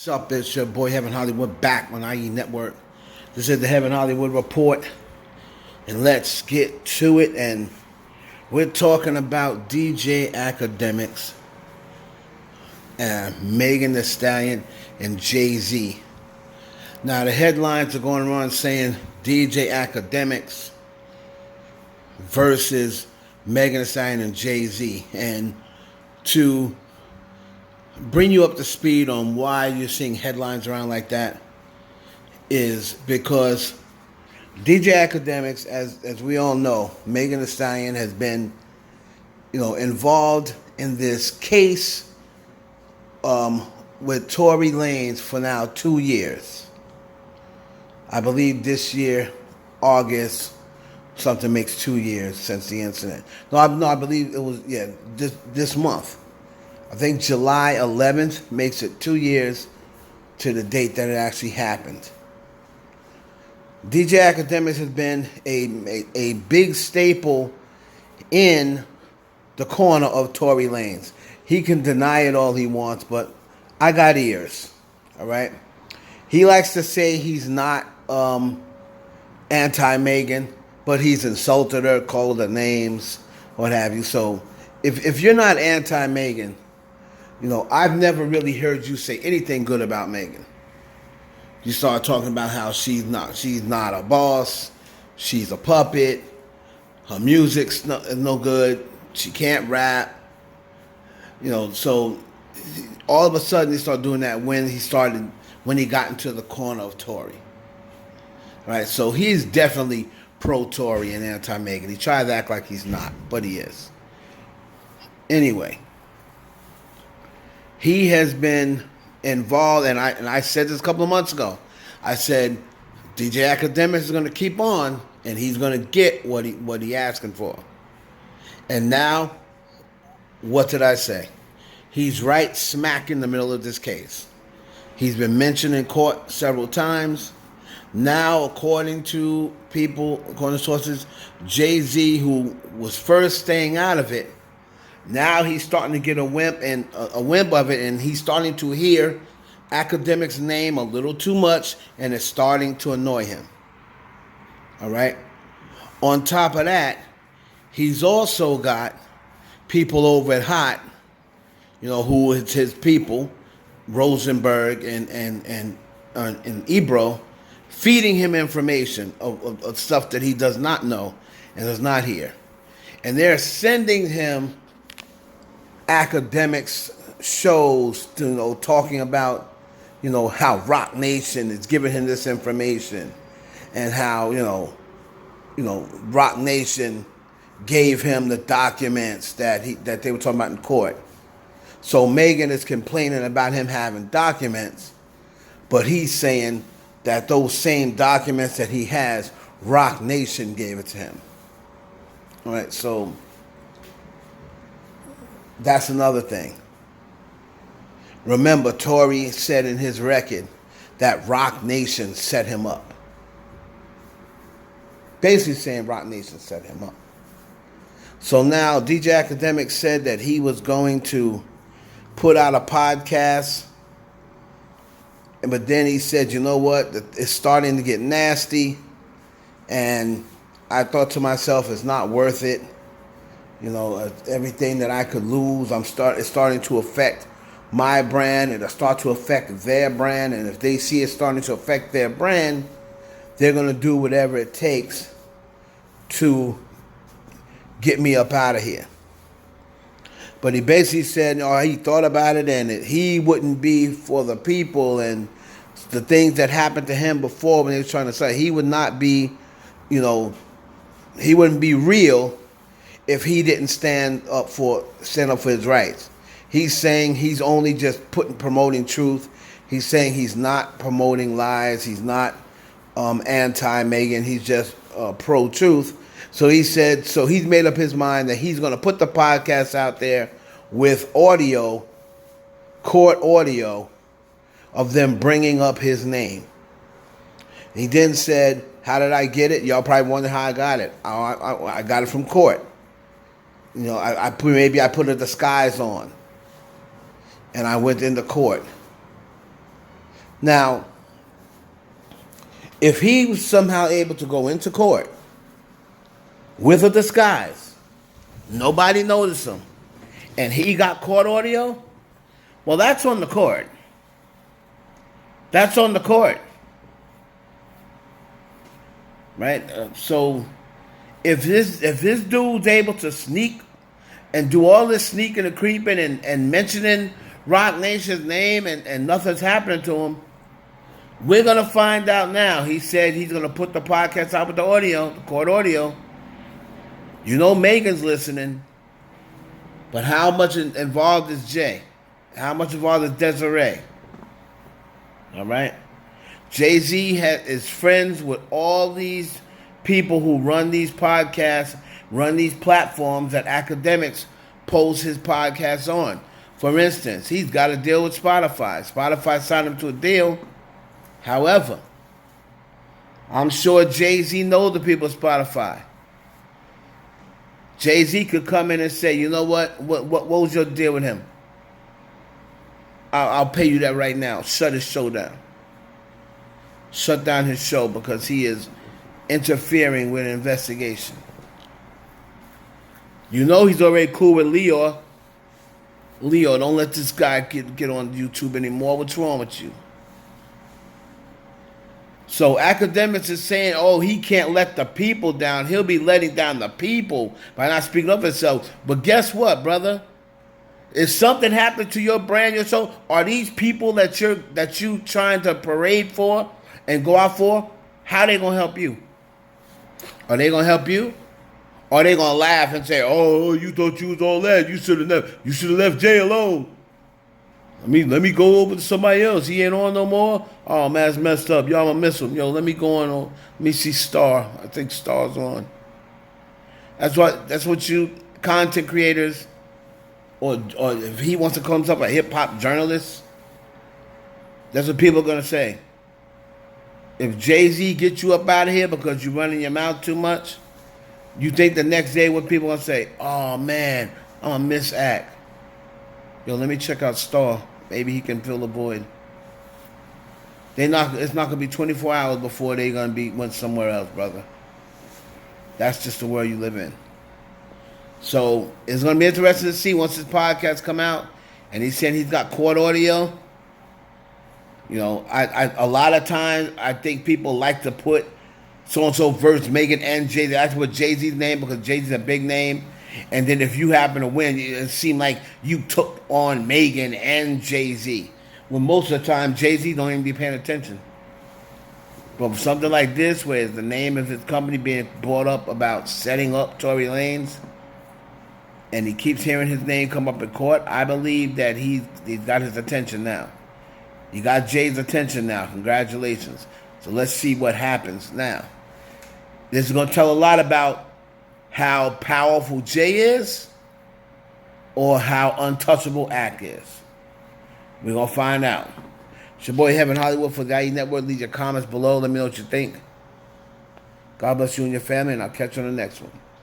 What's up? It's your boy Heaven Hollywood back on IE Network. This is the Heaven Hollywood Report, and let's get to it. And we're talking about DJ Akademiks, Megan Thee Stallion, and Jay-Z. Now the headlines are going around saying DJ Akademiks versus Megan Thee Stallion and Jay-Z, and to bring you up to speed on why you're seeing headlines around like that is because DJ Akademiks, as we all know, Megan Thee Stallion has been, involved in this case with Tory Lanez for now 2 years. I believe this year, August, something makes 2 years since the incident. No, I believe it was this month. I think July 11th makes it 2 years to the date that it actually happened. DJ Akademiks has been a big staple in the corner of Tory Lanez. He can deny it all he wants, but I got ears, all right? He likes to say he's not anti-Megan, but he's insulted her, called her names, what have you. So if you're not anti-Megan, I've never really heard you say anything good about Megan. You start talking about how she's not a boss, she's a puppet, her music's no good, she can't rap. So all of a sudden he started doing that when he got into the corner of Tory. Right? So he's definitely pro-Tory and anti-Megan. He tries to act like he's not, but he is. Anyway, he has been involved, and I said this a couple of months ago. I said DJ Akademiks is going to keep on, and he's going to get what he asking for. And now, what did I say? He's right smack in the middle of this case. He's been mentioned in court several times. Now, according to sources, Jay-Z, who was first staying out of it, now he's starting to get a whimp of it, and he's starting to hear Akademiks' name a little too much, and it's starting to annoy him. All right? On top of that, he's also got people over at Hot, who is his people, Rosenberg and Ebro, feeding him information of stuff that he does not know and does not hear. And they're sending him Akademiks shows, talking about, how Rock Nation is giving him this information, and how, Rock Nation gave him the documents that they were talking about in court. So Megan is complaining about him having documents, but he's saying that those same documents that he has, Rock Nation gave it to him. All right, so that's another thing. Remember, Tory said in his record that Rock Nation set him up. Basically saying Rock Nation set him up. So now DJ Akademiks said that he was going to put out a podcast, but then he said, you know what, it's starting to get nasty, and I thought to myself, it's not worth it. Everything that I could lose, it's starting to affect my brand. It'll start to affect their brand. And if they see it starting to affect their brand, they're going to do whatever it takes to get me up out of here. But he basically said, he thought about it, and he wouldn't be for the people, and the things that happened to him before when he was trying to say, he would not be, he wouldn't be real if he didn't stand up for his rights. He's saying he's only just promoting truth. He's saying he's not promoting lies. He's not anti-Megan. He's just pro-truth. So he said, so he's made up his mind that he's going to put the podcast out there with audio, court audio, of them bringing up his name. He then said, how did I get it? Y'all probably wonder how I got it. I got it from court. I put a disguise on, and I went into court. Now, if he was somehow able to go into court with a disguise, nobody noticed him, and he got court audio, well, that's on the court. That's on the court. Right? So if this dude's able to sneak and do all this sneaking and creeping and mentioning Rock Nation's name and nothing's happening to him, we're going to find out now. He said he's going to put the podcast out with the audio, the court audio. You know Megan's listening, but how much involved is Jay? How much involved is Desiree? All right? Jay-Z is friends with all these people who run these podcasts, run these platforms that Akademiks posts his podcasts on. For instance, he's got a deal with Spotify. Spotify signed him to a deal. However, I'm sure Jay-Z knows the people at Spotify. Jay-Z could come in and say, you know what was your deal with him? I'll pay you that right now. Shut his show down. Shut down his show because he is interfering with an investigation. You know he's already cool with Leo. Leo, don't let this guy get on YouTube anymore. What's wrong with you? So Akademiks is saying, oh, he can't let the people down. He'll be letting down the people by not speaking up for himself. But guess what, brother? If something happened to your brand, your show, are these people that you trying to parade for and go out for, how they gonna help you? Are they gonna help you? Or are they gonna laugh and say, oh, you thought you was all that? You should have left Jay alone. Let me go over to somebody else. He ain't on no more. Oh man, it's messed up. Y'all gonna miss him. Yo, let me go on. Let me see Star. I think Star's on. That's what you content creators, or if he wants to call himself a hip hop journalist, that's what people are gonna say. If Jay-Z gets you up out of here because you're running your mouth too much, you think the next day what people gonna say? Oh man, I'm gonna miss Act. Yo, let me check out Star. Maybe he can fill the void. It's not gonna be 24 hours before they're gonna went somewhere else, brother. That's just the world you live in. So it's gonna be interesting to see once this podcast come out, and he's saying he's got court audio. You know, I a lot of times I think people like to put so-and-so verse Megan and Jay-Z. I like to put Jay-Z's name because Jay-Z's a big name. And then if you happen to win, it seemed like you took on Megan and Jay-Z. When most of the time, Jay-Z don't even be paying attention. But something like this, where the name of his company being brought up about setting up Tory Lanez, and he keeps hearing his name come up in court, I believe that he's got his attention now. You got Jay's attention now. Congratulations. So let's see what happens now. This is going to tell a lot about how powerful Jay is or how untouchable Act is. We're going to find out. It's your boy Heaven Hollywood for the IE Network. Leave your comments below. Let me know what you think. God bless you and your family, and I'll catch you on the next one.